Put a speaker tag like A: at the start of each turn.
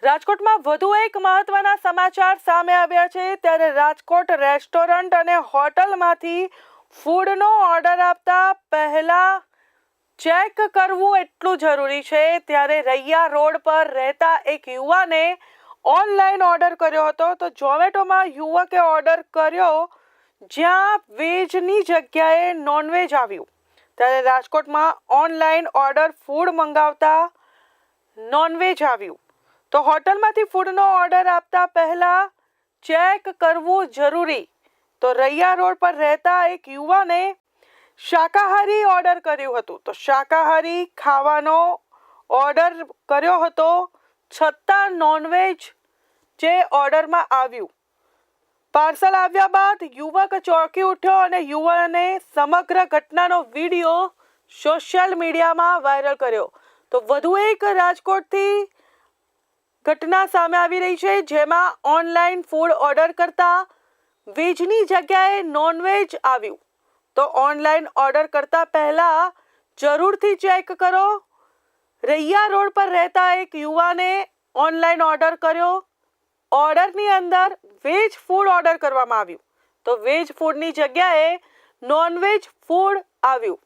A: રાજકોટમાં વધુ એક મહત્વના સમાચાર સામે આવ્યા છે। ત્યારે રાજકોટ રેસ્ટોરન્ટ અને હોટલમાંથી ફૂડનો ઓર્ડર આપતા પહેલા ચેક કરવું એટલું જરૂરી છે। ત્યારે રૈયા રોડ પર રહેતા એક યુવાને ઓનલાઈન ઓર્ડર કર્યો હતો। તો ઝોમેટોમાં યુવકે ઓર્ડર કર્યો જ્યાં વેજની જગ્યાએ નોનવેજ આવ્યું। ત્યારે રાજકોટમાં ઓનલાઈન ઓર્ડર ફૂડ મંગાવતા નોનવેજ આવ્યું। તો હોટલમાંથી ફૂડનો ઓર્ડર આપતા પહેલા ચેક કરવું જરૂરી। તો રૈયા રોડ પર રહેતા એક યુવાને શાકાહારી ઓર્ડર કર્યું હતું। તો શાકાહારી ખાવાનો ઓર્ડર કર્યો હતો છતાં નોનવેજ જે ઓર્ડરમાં આવ્યું। પાર્સલ આવ્યા બાદ યુવક ચોંકી ઉઠ્યો અને યુવાને સમગ્ર ઘટનાનો વિડીયો સોશિયલ મીડિયામાં વાયરલ કર્યો। તો વધુ એક રાજકોટથી ઘટના સામે આવી રહી છે, જેમાં ઓનલાઈન ફૂડ ઓર્ડર કરતા વેજની જગ્યાએ નોનવેજ આવ્યું। તો ઓનલાઈન ઓર્ડર કરતા પહેલા જરૂરથી ચેક કરો। રૈયા રોડ પર રહેતા એક યુવાને ઓનલાઈન ઓર્ડર કર્યો। ઓર્ડરની અંદર વેજ ફૂડ ઓર્ડર કરવામાં આવ્યું। તો વેજ ફૂડની જગ્યાએ નોનવેજ ફૂડ આવ્યું।